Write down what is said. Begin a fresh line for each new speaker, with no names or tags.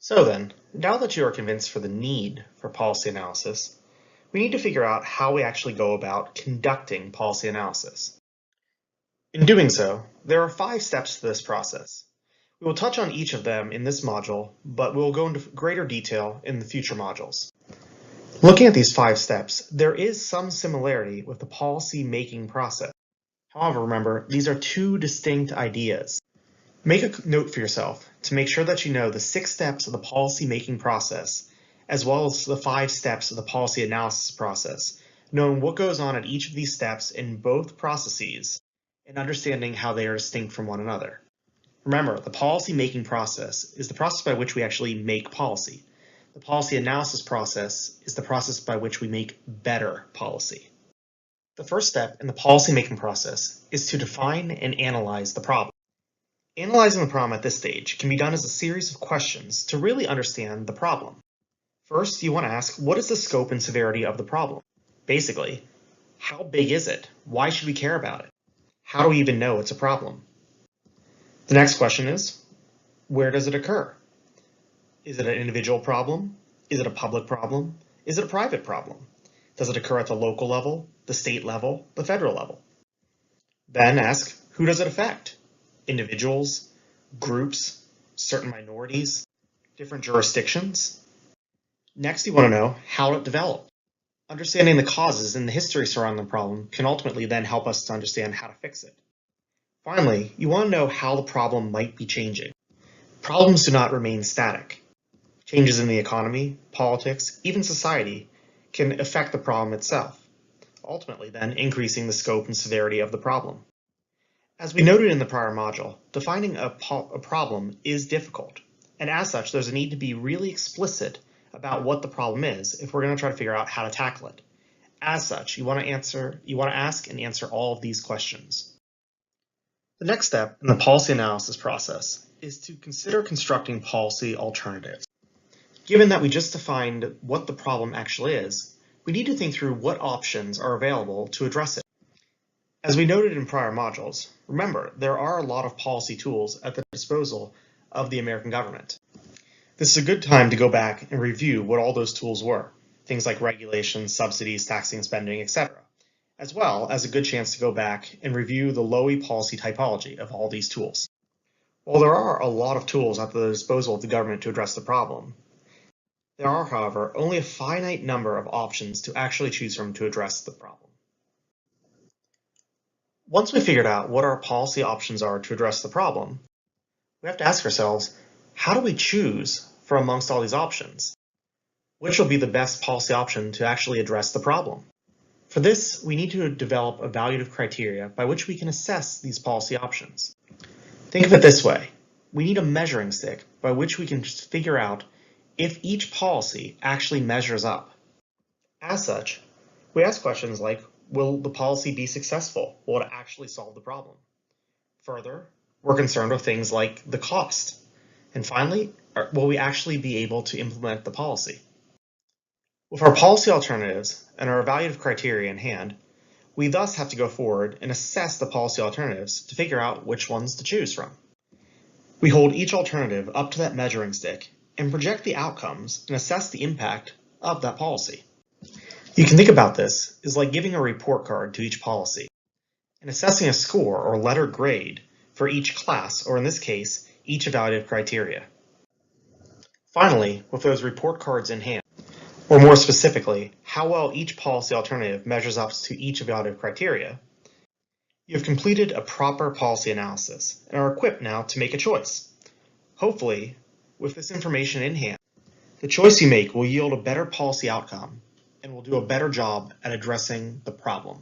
So then, now that you are convinced for the need for policy analysis, we need to figure out how we actually go about conducting policy analysis. In doing so, there are 5 steps to this process. We will touch on each of them in this module, but we will go into greater detail in the future modules. Looking at these 5 steps, there is some similarity with the policy making process. However, remember, these are 2 distinct ideas. Make a note for yourself to make sure that you know the 6 steps of the policy making process, as well as the 5 steps of the policy analysis process, knowing what goes on at each of these steps in both processes, and understanding how they are distinct from one another. Remember, the policy making process is the process by which we actually make policy. The policy analysis process is the process by which we make better policy. The first step in the policy making process is to define and analyze the problem. Analyzing the problem at this stage can be done as a series of questions to really understand the problem. First, you want to ask, what is the scope and severity of the problem? Basically, how big is it? Why should we care about it? How do we even know it's a problem? The next question is, where does it occur? Is it an individual problem? Is it a public problem? Is it a private problem? Does it occur at the local level, the state level, the federal level? Then ask, who does it affect? Individuals, groups, certain minorities, different jurisdictions. Next, you want to know how it developed. Understanding the causes and the history surrounding the problem can ultimately then help us to understand how to fix it. Finally, you want to know how the problem might be changing. Problems do not remain static. Changes in the economy, politics, even society can affect the problem itself, ultimately then increasing the scope and severity of the problem. As we noted in the prior module, defining a problem is difficult, and as such, there's a need to be really explicit about what the problem is if we're going to try to figure out how to tackle it. As such, you want to ask and answer all of these questions. The next step in the policy analysis process is to consider constructing policy alternatives. Given that we just defined what the problem actually is, we need to think through what options are available to address it. As we noted in prior modules, remember, there are a lot of policy tools at the disposal of the American government. This is a good time to go back and review what all those tools were, things like regulations, subsidies, taxing, spending, etc., as well as a good chance to go back and review the Lowy policy typology of all these tools. While there are a lot of tools at the disposal of the government to address the problem, there are, however, only a finite number of options to actually choose from to address the problem. Once we've figured out what our policy options are to address the problem, we have to ask ourselves, how do we choose from amongst all these options? Which will be the best policy option to actually address the problem? For this, we need to develop evaluative criteria by which we can assess these policy options. Think of it this way. We need a measuring stick by which we can figure out if each policy actually measures up. As such, we ask questions like, will the policy be successful? Will it actually solve the problem? Further, we're concerned with things like the cost. And finally, will we actually be able to implement the policy? With our policy alternatives and our evaluative criteria in hand, we thus have to go forward and assess the policy alternatives to figure out which ones to choose from. We hold each alternative up to that measuring stick and project the outcomes and assess the impact of that policy. You can think about this as like giving a report card to each policy and assessing a score or letter grade for each class, or in this case, each evaluative criteria. Finally, with those report cards in hand, or more specifically, how well each policy alternative measures up to each evaluative criteria, you have completed a proper policy analysis and are equipped now to make a choice. Hopefully, with this information in hand, the choice you make will yield a better policy outcome and will do a better job at addressing the problem.